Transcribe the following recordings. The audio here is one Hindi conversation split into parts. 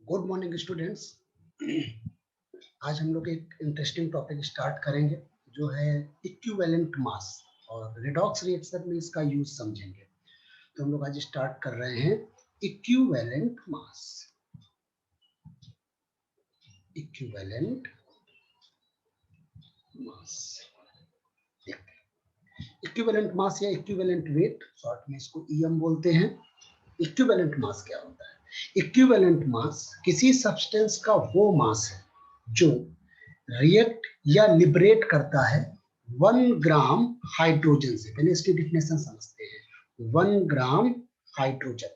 Good morning students. आज हम लोग एक इंटरेस्टिंग टॉपिक स्टार्ट करेंगे जो है इक्विवेलेंट मास, और रिडॉक्स रिएक्शन में इसका यूज समझेंगे। तो हम लोग आज स्टार्ट कर रहे हैं equivalent mass. Equivalent mass, equivalent mass या इक्विवेलेंट वेट, शॉर्ट में इसको ईएम बोलते हैं। इक्विवेलेंट मास क्या होता है? इक्विवेलेंट मास किसी सब्सटेंस का वो मास है जो रिएक्ट या लिबरेट करता है 1 ग्राम हाइड्रोजन से। पहले इसकी डिफिनेशन समझते हैं। 1 ग्राम हाइड्रोजन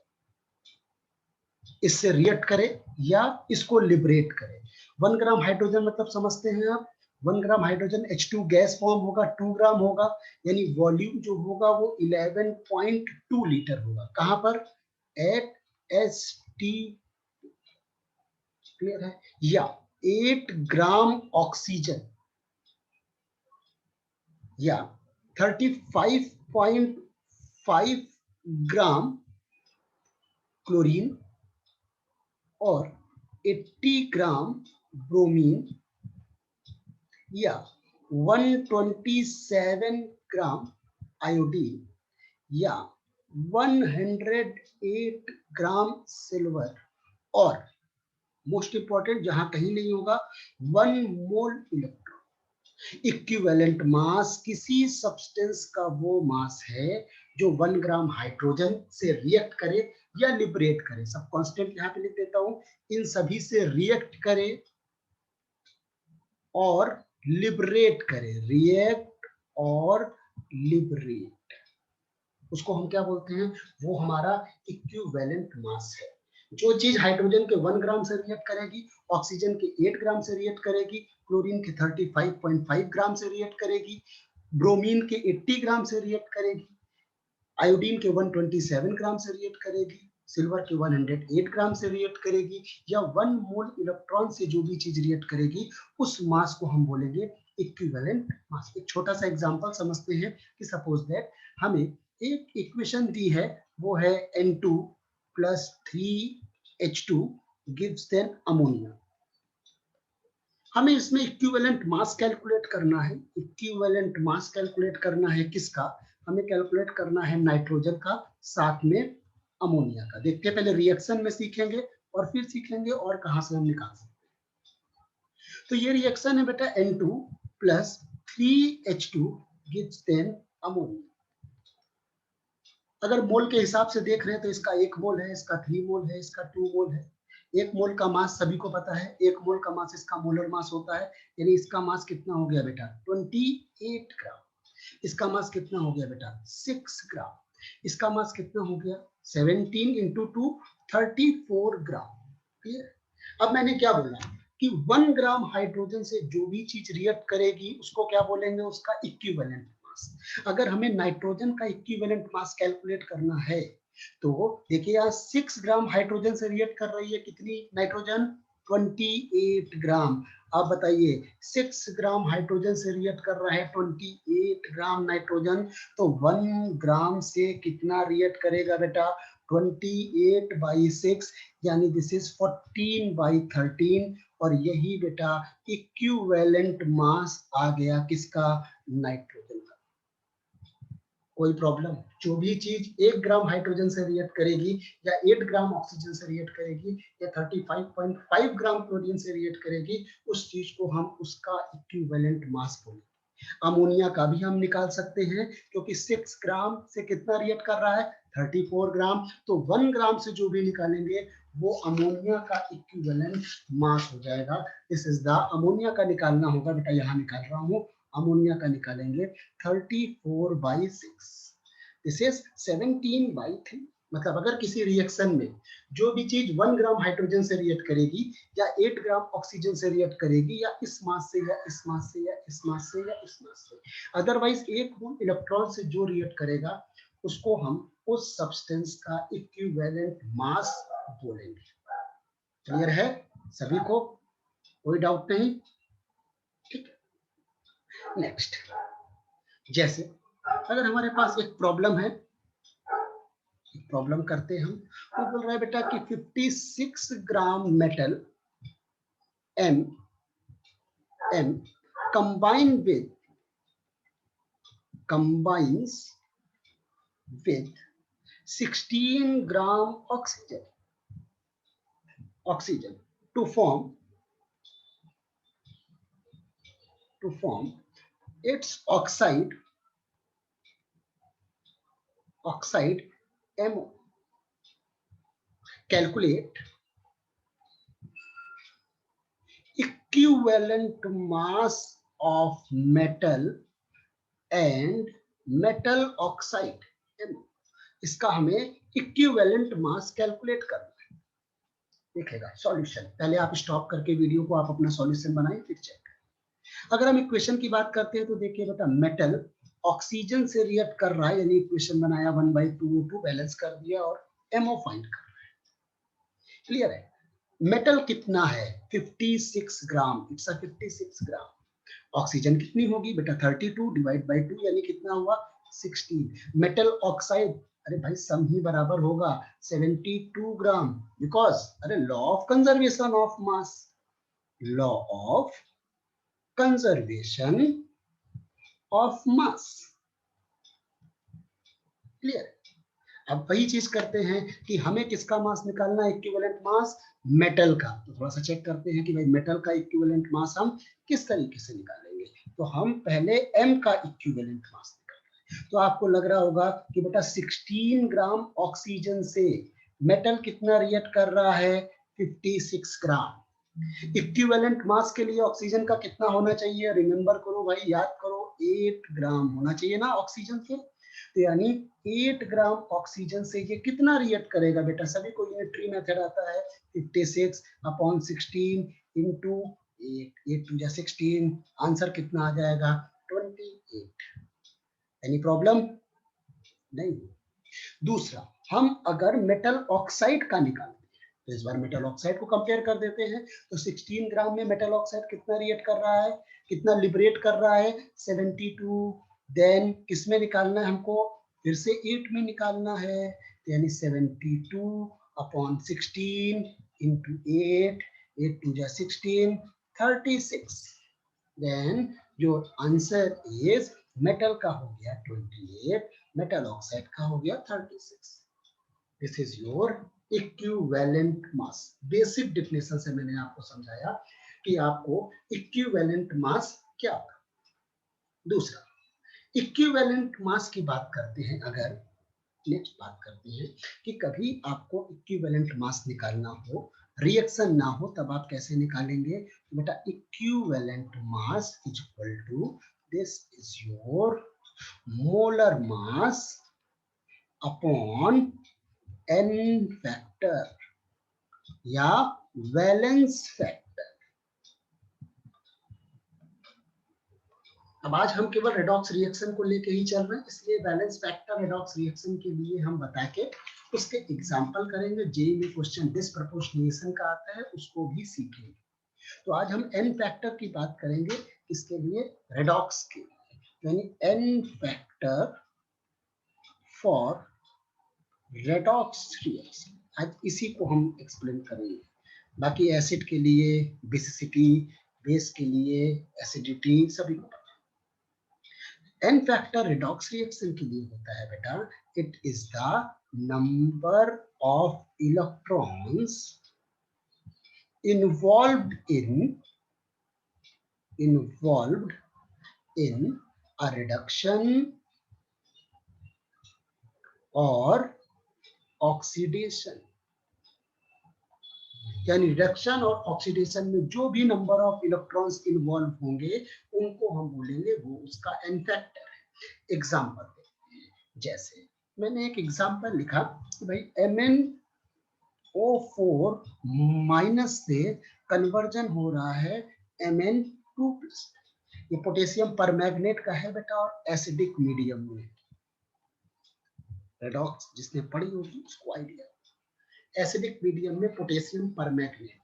इससे रिएक्ट करे या इसको लिबरेट करे। 1 ग्राम हाइड्रोजन मतलब समझते हैं आप, 1 gram hydrogen H2 gas form होगा, 2 ग्राम होगा, यानी वॉल्यूम जो होगा वो 11.2 लीटर होगा। कहां पर? एट HT, क्लियर है? या 8 ग्राम ऑक्सीजन या 35.5 ग्राम क्लोरीन और 80 ग्राम ब्रोमीन या 127 ग्राम आयोडीन या 108 ग्राम सिल्वर, और मोस्ट इंपॉर्टेंट जहां कहीं नहीं होगा, 1 मोल इलेक्ट्रॉन। इक्विवेलेंट मास किसी सब्सटेंस का वो मास है जो 1 ग्राम हाइड्रोजन से रिएक्ट करे या लिबरेट करे। सब कांस्टेंट यहां पे लिख देता हूं। इन सभी से रिएक्ट करे और लिबरेट करे। रिएक्ट और लिबरेट, उसको हम क्या बोलते हैं? वो हमारा इक्विवेलेंट मास है। जो चीज हाइड्रोजन के 1 ग्राम से रिएक्ट करेगी, ऑक्सीजन के 8 ग्राम से रिएक्ट करेगी, क्लोरीन के 35.5 ग्राम से रिएक्ट करेगी, ब्रोमीन के 80 ग्राम से रिएक्ट करेगी, आयोडीन के 127 ग्राम से रिएक्ट करेगी, सिल्वर के 108 ग्राम से रिएक्ट करेगी, या 1 मोल इलेक्ट्रॉन से जो भी चीज रिएक्ट करेगी, उस मास को हम बोलेंगे इक्विवेलेंट मास। एक छोटा सा एग्जांपल समझते हैं कि सपोज दैट हमें एक इक्वेशन दी है, वो है N2 plus 3H2 gives then ammonia. हमें इसमें इक्विवेलेंट मास कैलकुलेट करना है। इक्विवेलेंट मास कैलकुलेट करना है किसका? हमें कैलकुलेट करना है नाइट्रोजन का, साथ में अमोनिया का। देखते हैं, पहले रिएक्शन में सीखेंगे और फिर सीखेंगे और कहां से हम निकाल सकते हैं। तो ये रिएक्शन है बेटा, N2 plus 3H2 gives then ammonia. अगर मोल के हिसाब से देख रहे हैं तो इसका 1 मोल है, इसका 3 मोल है, इसका 2 मोल है। 1 मोल का मास सभी को पता है, 1 मोल का मास इसका मोलर मास होता है। यानी इसका मास कितना हो गया बेटा? 28 ग्राम। इसका मास कितना हो गया बेटा? 6 ग्राम। इसका मास कितना हो गया? 17 इंटू 2, 34 ग्राम। क्लियर? अब मैंने क्या बोला कि 1 ग्राम हाइड्रोजन से जो भी चीज रिएक्ट करेगी उसको क्या बोलेंगे? उसका इक्विवेलेंट मास। अगर हमें नाइट्रोजन का इक्विवेलेंट मास कैलकुलेट करना है तो देखिए, यहाँ 6 ग्राम हाइड्रोजन से रिएक्ट कर रही है कितनी नाइट्रोजन? 28 ग्राम। आप बताइए, 6 ग्राम हाइड्रोजन से रिएक्ट कर रहा है 28 ग्राम नाइट्रोजन, तो 1 ग्राम से कितना रिएक्ट करेगा बेटा? 28/6, यानी दिस इज 14/13। और यही बेटा इक्विवेलेंट मास आ गया किसका? नाइट्रोजन का। कोई प्रॉब्लम? जो भी चीज 1 ग्राम हाइड्रोजन से रिएक्ट करेगी या 8 ग्राम ऑक्सीजन से रिएक्ट करेगी या 35.5 ग्राम क्लोरीन से रिएक्ट करेगी, उस चीज को हम उसका इक्विवेलेंट मास बोलेंगे। अमोनिया का भी हम निकाल सकते हैं, क्योंकि 6 ग्राम से कितना रिएक्ट कर रहा है? 34 ग्राम। तो 1 ग्राम से जो भी निकालेंगे वो अमोनिया का इक्विवेलेंट मास हो जाएगा। दिस इज द अमोनिया का निकालना होगा बेटा, यहाँ निकाल रहा हूँ। अमोनिया का निकालेंगे 34/6, दिस इज 17/3। मतलब अगर किसी रिएक्शन में जो भी चीज 1 ग्राम हाइड्रोजन से रिएक्ट करेगी या 8 ग्राम ऑक्सीजन से रिएक्ट करेगी, या इस मास से या इस मास से या इस मास से या इस मास से, अदरवाइज 1 मोल इलेक्ट्रॉन से जो रिएक्ट करेगा उसको हम उस सब्सटेंस का इक्विवेलेंट मास बोलेंगे। क्लियर है सभी को? कोई डाउट नहीं? ठीक है, नेक्स्ट। जैसे अगर हमारे पास एक प्रॉब्लम है, प्रॉब्लम करते हैं हम। वो बोल रहा है बेटा कि 56 ग्राम metal M combines with 16 gram oxygen to form its oxide MO. Calculate equivalent mass of metal and metal oxide MO. इसका हमें इक्विवेलेंट मास कैलकुलेट करना है। देखिएगा सॉल्यूशन, पहले आप स्टॉप करके वीडियो को आप अपना सॉल्यूशन बनाएं फिर चेक करें। अगर हम इक्वेशन की बात करते हैं तो देखिए बेटा, मेटल ऑक्सीजन से रिएक्ट कर रहा है, यानी इक्वेशन बनाया 1/2O2 बैलेंस कर दिया और MO फाइंड कर रहा है। क्लियर है? मेटल कितना है? 56 ग्राम, इट्स 56 ग्राम। ऑक्सीजन कितनी होगी बेटा? 32 डिवाइड बाय 2 यानी कितना हुआ? 16। मेटल ऑक्साइड, अरे भाई सम ही बराबर होगा 72 ग्राम, बिकॉज अरे law of conservation of mass, law of conservation of mass. Clear? अब वही चीज करते हैं कि हमें किसका मास निकालना है? इक्विवेलेंट मास मेटल का। तो थोड़ा सा चेक करते हैं कि भाई मेटल का इक्विवेलेंट मास हम किस तरीके से निकालेंगे। तो हम पहले M का इक्विवेलेंट मास निकालेंगे। तो आपको लग रहा होगा कि बेटा 16 ग्राम ऑक्सीजन से मेटल कितना रिएक्ट कर रहा है? 56 ग्राम। इक्विवेलेंट मास के लिए ऑक्सीजन का कितना होना चाहिए? रिमेंबर करो भाई, याद करो, 8 ग्राम होना चाहिए ना ऑक्सीजन के। तो यानी 8 ग्राम ऑक्सीजन से ये कितना रिएक्ट करेगा बेटा? सभी को यूनिटरी मेथड आता है, 56/16 इंटू 8 टू 16, आंसर कितना आ जाएगा? 28। Any problem? नहीं। दूसरा, हम अगर मेटल ऑक्साइड का निकालते हैं तो इस बार मेटल ऑक्साइड को कंपेयर कर देते हैं। तो 16 ग्राम में मेटल ऑक्साइड कितना रिएक्ट कर रहा है, कितना लिबरेट कर रहा है? 72। देन किसमें निकालना है हमको? फिर से 8 में निकालना है, तो यानी 72/16 इंटू 8, 8 टू 16, 36। देन जो आंसर इज मेटल का हो गया 28, मेटल ऑक्साइड का हो गया 36। This is your equivalent mass. Basic definition से मैंने आपको समझाया कि आपको इक्विवेलेंट मास क्या होगा। दूसरा, इक्विवेलेंट मास की बात करते हैं, अगर नेक्स्ट बात करते हैं कि कभी आपको इक्विवेलेंट मास निकालना हो, रिएक्शन ना हो, तब आप कैसे निकालेंगे? तो बेटा equivalent mass is equal to, this is your molar mass upon n factor या वैलेंस फैक्टर। अब आज हम केवल रेडॉक्स रिएक्शन को लेके ही चल रहे हैं, इसलिए बैलेंस फैक्टर रेडॉक्स रिएक्शन के लिए हम बता के उसके एग्जांपल करेंगे। जेई में क्वेश्चन डिसप्रपोर्शनेशन का आता है, उसको भी सीखेंगे। तो आज हम एन फैक्टर की बात करेंगे, इसके लिए रेडॉक्स के, यानी n factor for redox reaction. आज इसी को हम एक्सप्लेन करेंगे। बाकी एसिड के लिए बेसिसिटी, बेस के लिए एसिडिटी, सभी को एन फैक्टर रिडॉक्स रिएक्शन के लिए होता है बेटा, it is the number of electrons involved in a reduction or oxidation। यानी रिडक्शन और ऑक्सीडेशन में जो भी नंबर ऑफ इलेक्ट्रॉन्स इन्वॉल्व होंगे उनको हम बोलेंगे वो उसका एन फैक्टर है। एग्जांपल, जैसे मैंने एक एग्जांपल लिखा कि भाई MnO4 माइनस से कन्वर्जन हो रहा है Mn2 प्लस। ये पोटेशियम परमैंगनेट का है बेटा और एसिडिक मीडियम में। रेडॉक्स जिसने पढ़ी होगी उसको आइडिया, एसिडिक मीडियम में पोटेशियम परमैंगनेट।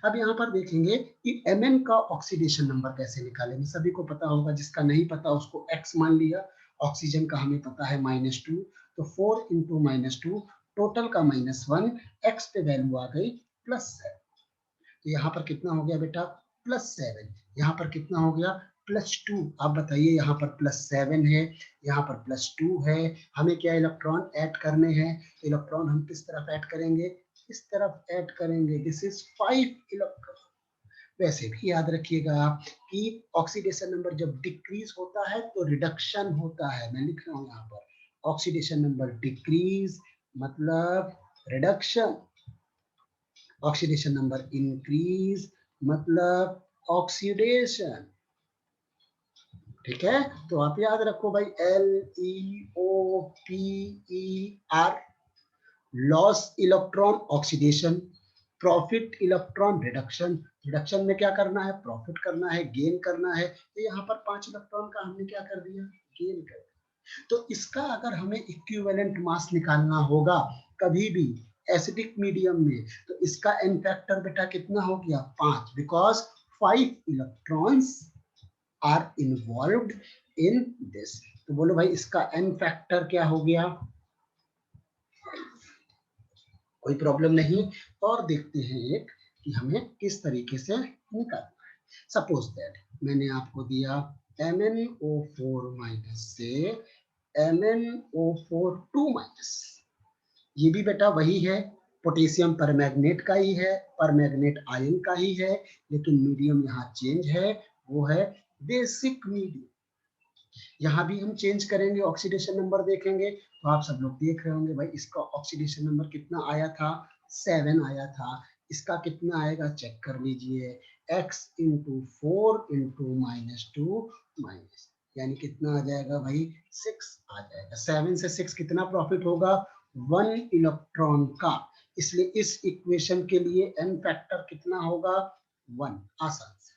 अब यहाँ पर देखेंगे कि Mn का ऑक्सीडेशन नंबर कैसे निकालेंगे। सभी को पता होगा, जिसका नहीं पता उसको X मान लिया। ऑक्सीजन का हमें पता है -2, तो 4 इंटू -2 टोटल का -1, x पे वैल्यू आ गई +7। तो यहाँ पर कितना हो गया बेटा +7, यहाँ पर कितना हो गया +2। आप बताइए यहाँ पर +7 है, यहाँ पर +2 है, हमें क्या इलेक्ट्रॉन ऐड करने हैं। इलेक्ट्रॉन हम किस तरफ ऐड करेंगे, इस तरफ ऐड करेंगे। This is 5 electron. वैसे भी याद रखिएगा कि ऑक्सीडेशन नंबर जब डिक्रीज होता है तो रिडक्शन होता है। मैं लिख रहा हूँ यहाँ पर ऑक्सीडेशन नंबर डिक्रीज मतलब रिडक्शन, ऑक्सीडेशन नंबर इंक्रीज मतलब ऑक्सीडेशन। ठीक है, तो आप याद रखो भाई LEOPER, loss electron oxidation, profit electron reduction. Reduction में क्या करना है, प्रॉफिट करना है, गेन करना है। तो यहाँ पर 5 इलेक्ट्रॉन का हमने क्या कर दिया, गेन कर दिया। तो इसका अगर हमें इक्विवेलेंट मास निकालना होगा कभी भी एसिडिक मीडियम में, तो इसका एन फैक्टर बेटा कितना हो गया 5, because 5 electrons are involved in this. तो बोलो भाई इसका एन फैक्टर क्या हो गया, कोई प्रॉब्लम नहीं। और देखते हैं एक कि हमें किस तरीके से निकालना है। सपोज दैट मैंने आपको दिया MnO4- से MnO4 ये भी बेटा वही है, पोटेशियम परमैंगनेट का ही है, परमैंगनेट आयन का ही है, लेकिन मीडियम यहाँ चेंज है, वो है बेसिक मीडियम। यहाँ भी हम चेंज करेंगे, ऑक्सीडेशन नंबर देखेंगे। तो आप सब लोग देख रहे होंगे भाई इसका ऑक्सीडेशन नंबर कितना आया था, 7 आया था। इसका कितना आएगा चेक कर लीजिए, x इंटू 4 इंटू -2 माइनस, यानी कितना आ जाएगा भाई 6 आ जाएगा। 7 से 6 कितना प्रॉफिट होगा, 1 इलेक्ट्रॉन का। इसलिए इस इक्वेशन के लिए n फैक्टर कितना होगा 1। आसान से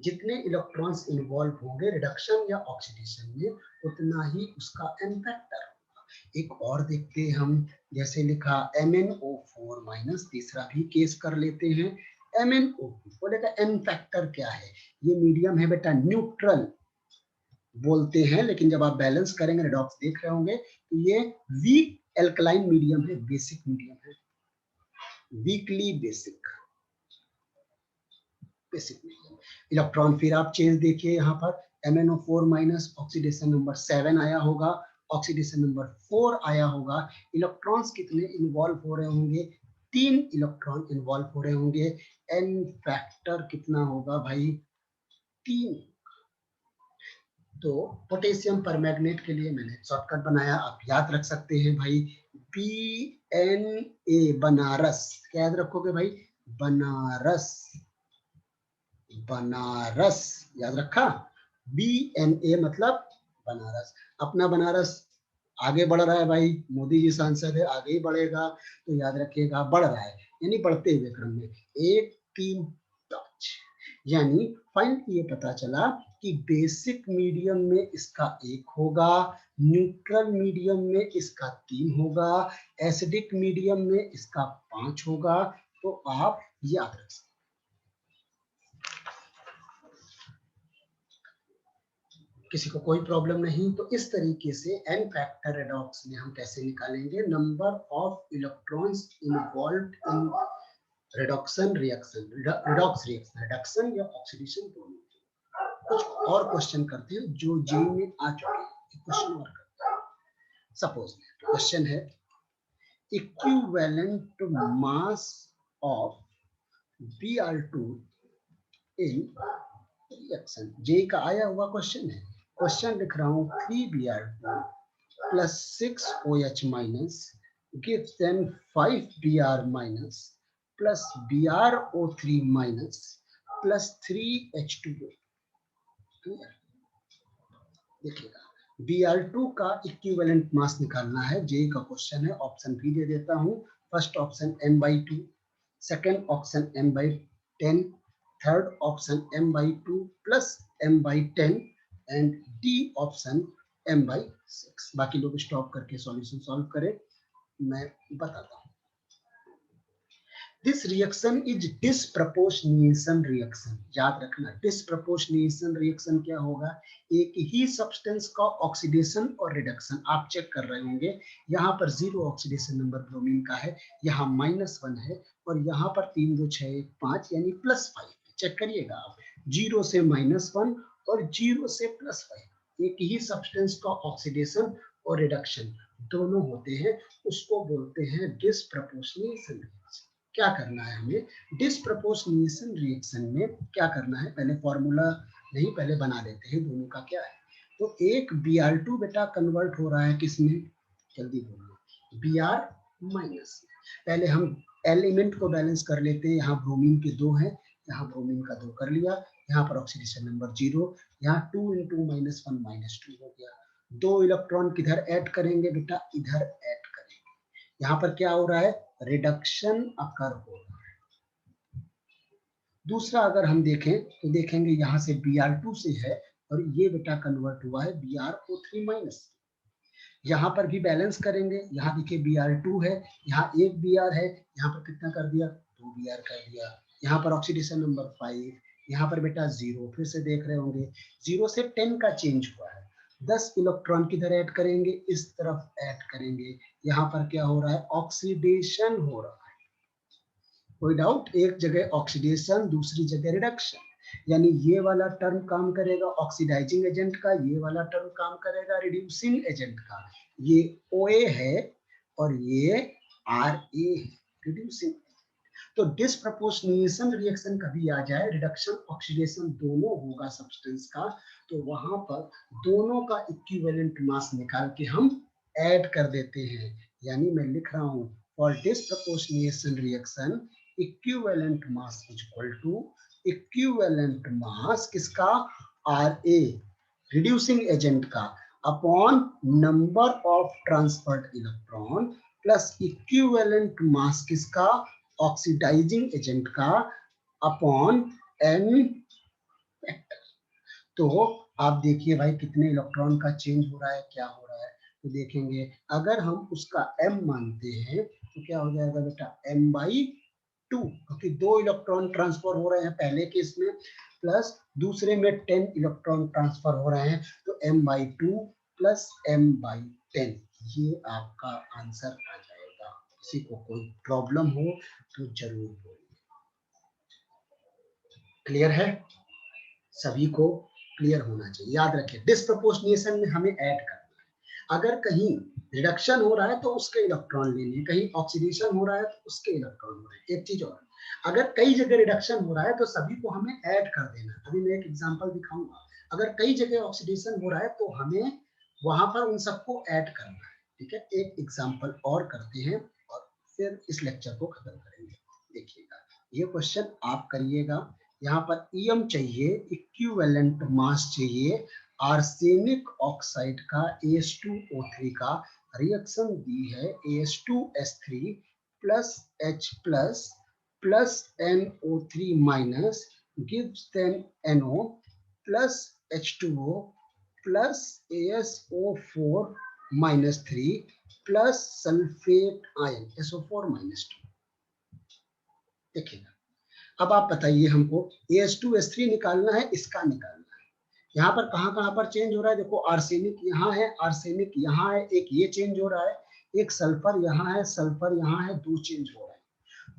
जितने इलेक्ट्रॉन्स इन्वॉल्व होंगे रिडक्शन या ऑक्सीडेशन में, उतना ही उसका एन फैक्टर होगा। एक और देखते हैं हम, जैसे लिखा MnO4-, तीसरा भी केस कर लेते हैं। MnO बोलेगा एन फैक्टर क्या है, ये मीडियम है बेटा न्यूट्रल बोलते हैं, लेकिन जब आप बैलेंस करेंगे रेडॉक्स देख रहे होंगे तो ये वीक एल्कलाइन मीडियम है, बेसिक मीडियम है, weekly basic basic medium. Electron फिर आप चेंज देखिए यहाँ पर MnO4- ऑक्सीडेशन नंबर 7 आया होगा, ऑक्सीडेशन नंबर 4 आया होगा। इलेक्ट्रॉन्स कितने इन्वॉल्व हो रहे होंगे, 3 इलेक्ट्रॉन इन्वॉल्व हो रहे होंगे। एन फैक्टर कितना होगा भाई 3। तो पोटेशियम परमैंगनेट के लिए मैंने शॉर्टकट बनाया, आप याद रख सकते हैं भाई BNA बनारस। क्या याद रखोगे भाई, बनारस, बनारस याद रखा, BNA मतलब बनारस। अपना बनारस आगे बढ़ रहा है भाई, मोदी जी सांसद है, आगे ही बढ़ेगा। तो याद रखिएगा बढ़ रहा है यानी बढ़ते हुए क्रम में 1-3 टच। यानी फाइनली ये पता चला कि बेसिक मीडियम में इसका 1 होगा, न्यूट्रल मीडियम में इसका 3 होगा, एसिडिक मीडियम में इसका 5 होगा। तो आप याद रख सकते, किसी को कोई प्रॉब्लम नहीं। तो इस तरीके से एन फैक्टर रेडॉक्स में हम कैसे निकालेंगे, number of electrons involved in reduction reaction, redox reaction, reduction या ऑक्सीडेशन दोनों। कुछ और क्वेश्चन करते हैं जो जेई में आ चुके हैं, क्वेश्चन और करते हैं। सपोज क्वेश्चन है equivalent mass of Br2 in reaction, JEE का आया हुआ क्वेश्चन है। क्वेश्चन लिख रहा हूँ 3Br2 plus 6OH- gives them 5Br- plus BrO3- plus 3H2O। देखिएगा Br2 का इक्विवेलेंट मास निकालना है, जेई का क्वेश्चन है। ऑप्शन भी दे देता हूँ। First option m/2, second option m/10, third option m/2 plus m/10 and D option m/6। बाकी लोग स्टॉप करके सॉल्यूशन सॉल्व करें, मैं बताता हूँ। This reaction is disproportionation reaction. याद रखना, डिसप्रपोर्शनेशन रिएक्शन क्या होगा, एक ही सब्सटेंस का ऑक्सीडेशन और रिडक्शन। आप चेक कर रहे होंगे यहाँ पर 0 ऑक्सीडेशन नंबर ब्रोमीन का है, यहाँ -1 है, और यहाँ पर 3 2 6 1 5 यानी +5। चेक करिएगा आप, 0 से -1 और 0 से +5, एक ही सब्सटेंस का ऑक्सीडेशन और रिडक्शन दोनों होते हैं, उसको बोलते हैं डिसप्रपोर्शनेशन रिएक्शन। क्या करना है हमें डिसप्रपोर्शनेशन रिएक्शन में, क्या करना है, पहले फॉर्मूला नहीं, पहले बना लेते हैं दोनों का क्या है। तो एक Br2 बेटा कन्वर्ट हो रहा है किसमें, जल्दी बोलो, Br-। पहले हम एलिमेंट को बैलेंस कर लेते हैं, यहाँ ब्रोमीन के 2 हैं, यहाँ ब्रोमीन का 2 कर लिया, यहाँ पर ऑक्सीडेशन नंबर 0, यहाँ 2 × -1 -2 हो गया। 2 इलेक्ट्रॉन किधर ऐड करेंगे बेटा, इधर ऐड करेंगे। यहाँ पर क्या हो रहा है, रिडक्शन अकर हो रहा है। दूसरा अगर हम देखें तो देखेंगे यहाँ से Br2 से है और ये बेटा कन्वर्ट हुआ है BrO3-। यहाँ पर भी बैलेंस करेंगे, यहाँ देखिए Br2 है, यहाँ एक Br है, यहाँ पर कितना कर दिया, 2 Br कर दिया। यहाँ पर ऑक्सीडेशन नंबर 5, यहाँ पर बेटा 0, फिर से देख रहे होंगे 0 से 10 का चेंज हुआ है। 10 इलेक्ट्रॉन किधर ऐड करेंगे, इस तरफ ऐड करेंगे। यहाँ पर क्या हो रहा है, ऑक्सीडेशन हो रहा है। कोई डाउट, एक जगह ऑक्सीडेशन, दूसरी जगह रिडक्शन, यानी ये वाला टर्म काम करेगा ऑक्सीडाइजिंग एजेंट का, ये वाला टर्म काम करेगा रिड्यूसिंग एजेंट का। ये OA है और ये RA है, रिड्यूसिंग। तो डिसप्रपोर्शनेशन रिएक्शन कभी आ जाए, रिडक्शन ऑक्सीडेशन दोनों होगा सब्सटेंस का, तो वहां पर दोनों का इक्विवेलेंट मास निकाल के हम ऐड कर देते हैं। यानी मैं लिख रहा हूं, for disproportionation reaction equivalent mass is equal to equivalent mass किसका, RA रिड्यूसिंग एजेंट का, upon number of transferred electron plus equivalent mass किसका, ऑक्सीडाइजिंग एजेंट का, अपॉन n फैक्टर। तो आप देखिए भाई कितने इलेक्ट्रॉन का चेंज हो रहा है, क्या हो रहा है। तो देखेंगे अगर हम उसका m मानते हैं तो क्या हो जाएगा बेटा, m/2, क्योंकि 2 इलेक्ट्रॉन ट्रांसफर हो रहे हैं पहले केस में, प्लस दूसरे में 10 इलेक्ट्रॉन ट्रांसफर हो रहे हैं, तो m/2 प्लस m/10, ये आपका आंसर आ जाएगा। किसी को कोई प्रॉब्लम हो तो जरूर बोलिए। क्लियर है, सभी को क्लियर होना चाहिए। याद रखिए डिसप्रपोर्शनेशन में हमें ऐड करना है, अगर कहीं रिडक्शन हो रहा है तो उसके इलेक्ट्रॉन लेने, कहीं ऑक्सीडेशन हो रहा है तो उसके इलेक्ट्रॉन हो रहे हैं। एक चीज और, अगर कई जगह रिडक्शन हो रहा है तो सभी को हमें ऐड कर देना। अभी मैं एक एग्जांपल दिखाऊंगा, अगर कई जगह ऑक्सीडेशन हो रहा है तो हमें वहां पर उन सबको ऐड करना है। ठीक है, एक एग्जांपल और करते हैं और फिर इस लेक्चर को खत्म करेंगे। देखिएगा ये क्वेश्चन आप करिएगा, यहाँ पर EM चाहिए, इक्विवेलेंट मास चाहिए आर्सेनिक ऑक्साइड का AS2O3 का, रिएक्शन दी है AS2S3 plus H plus NO3 minus gives then NO plus H2O plus ASO4 -3 plus sulphate ion SO4-2। देखिएगा अब आप बताइए हमको AS2S3 निकालना है, इसका निकालना है। यहाँ पर कहाँ पर चेंज हो रहा है, देखो आर्सेनिक यहाँ है, आर्सेनिक यहाँ है, एक ये चेंज हो रहा है, एक सल्फर यहाँ है, सल्फर यहाँ है, 2 चेंज हो रहा है।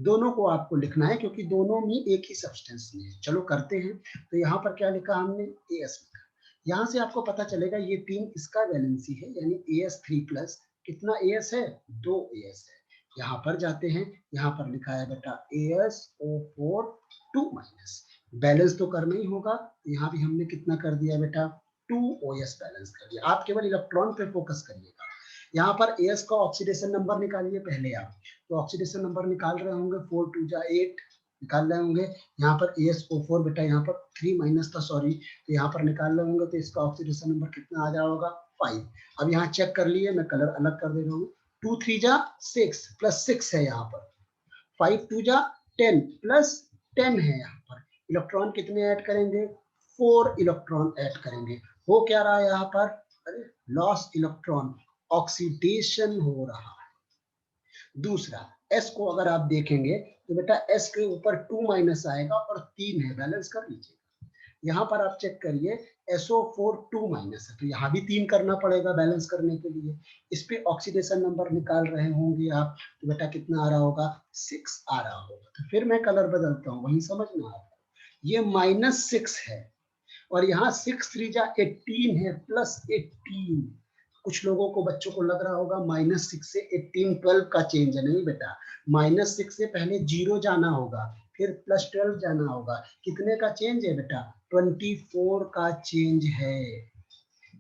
दोनों को आपको लिखना है क्योंकि दोनों में एक ही सब्सटेंस में है। चलो करते हैं, तो यहाँ पर क्या लिखा हमने, AS लिखा। यहाँ से आपको पता चलेगा ये 3 इसका वैलेंसी है, यानी AS3 प्लस कितना AS है, 2 AS है। यहाँ पर जाते हैं, यहाँ पर लिखा है बेटा ASO4 2-, बैलेंस तो करना ही होगा। यहाँ भी हमने कितना कर दिया बेटा, 2 OS बैलेंस कर दिया। आप केवल इलेक्ट्रॉन पे फोकस करिएगा। यहाँ पर AS का ऑक्सीडेशन नंबर निकालिए पहले आप, तो ऑक्सीडेशन नंबर निकाल रहे होंगे, 4 2 जा 8 निकाल रहे होंगे। यहाँ पर ASO4 बेटा यहाँ पर 3- था, सॉरी, तो यहाँ पर निकाल रहे होंगे, तो इसका ऑक्सीडेशन नंबर कितना आ जाएगा होगा, 5। अब यहाँ चेक कर लिए, मैं कलर अलग कर दे रहा हूँ, 2 3 जा 6 प्लस 6 है यहाँ पर, 5 2 जा 10 प्लस 10 है यहाँ पर। इलेक्ट्रॉन कितने ऐड करेंगे, 4 इलेक्ट्रॉन ऐड करेंगे। हो क्या रहा है यहाँ पर, लॉस इलेक्ट्रॉन, ऑक्सीडेशन हो रहा है। दूसरा S को अगर आप देखेंगे तो बेटा S के ऊपर 2 माइनस आएगा और 3 है, बैलेंस कर लीजिए। यहाँ पर आप चेक करिए SO4 2 माइनस है, तो यहाँ भी 3 करना पड़ेगा बैलेंस करने के लिए। इस पे ऑक्सीडेशन नंबर निकाल रहे होंगे आप, तो बेटा कितना आ रहा होगा, 6 आ रहा होगा। तो फिर मैं कलर बदलता हूँ, वही समझना आपको। ये -6 है और यहाँ 6 3 जा 18 है, प्लस 18। कुछ लोगों को, बच्चों को लग रहा होगा -6 से 18 12 का चेंज है। नहीं बेटा, -6 से पहले 0 जाना होगा, फिर +12 जाना होगा। कितने का चेंज है बेटा, 24 का चेंज है।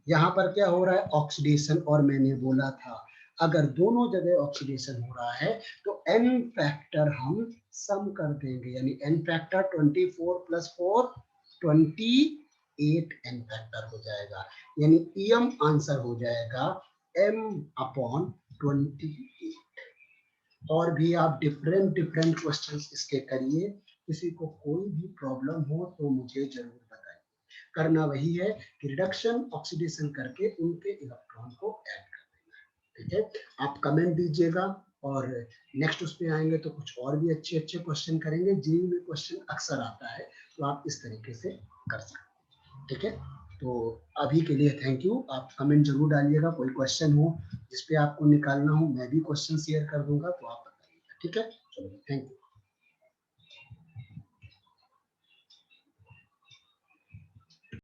यहाँ पर क्या हो रहा है, ऑक्सीडेशन। और मैंने बोला था अगर दोनों जगह ऑक्सीडेशन हो रहा है तो n फैक्टर हम सम कर देंगे, यानी n फैक्टर 24 + 4 28 n फैक्टर हो जाएगा, यानी EM आंसर हो जाएगा m/28। और भी आप डिफरेंट क्वेश्चंस इसके करिए। किसी को कोई भी प्रॉब्लम हो तो मुझे जरूर बताइए। करना वही है कि रिडक्शन ऑक्सीडेशन करके उनके इलेक्ट्रॉन को ऐड कर देना है। ठीक है, आप कमेंट दीजिएगा और नेक्स्ट उस पे आएंगे तो कुछ और भी अच्छे क्वेश्चन करेंगे। जेईई में क्वेश्चन अक्सर आता है, तो आप इस तरीके से कर सकते हैं। ठीक है, तो अभी के लिए थैंक यू। आप कमेंट जरूर डालिएगा, कोई क्वेश्चन हो जिस पे आपको निकालना हो, मैं भी क्वेश्चन शेयर कर दूंगा, तो आप बताइएगा। ठीक है, चलो थैंक यू।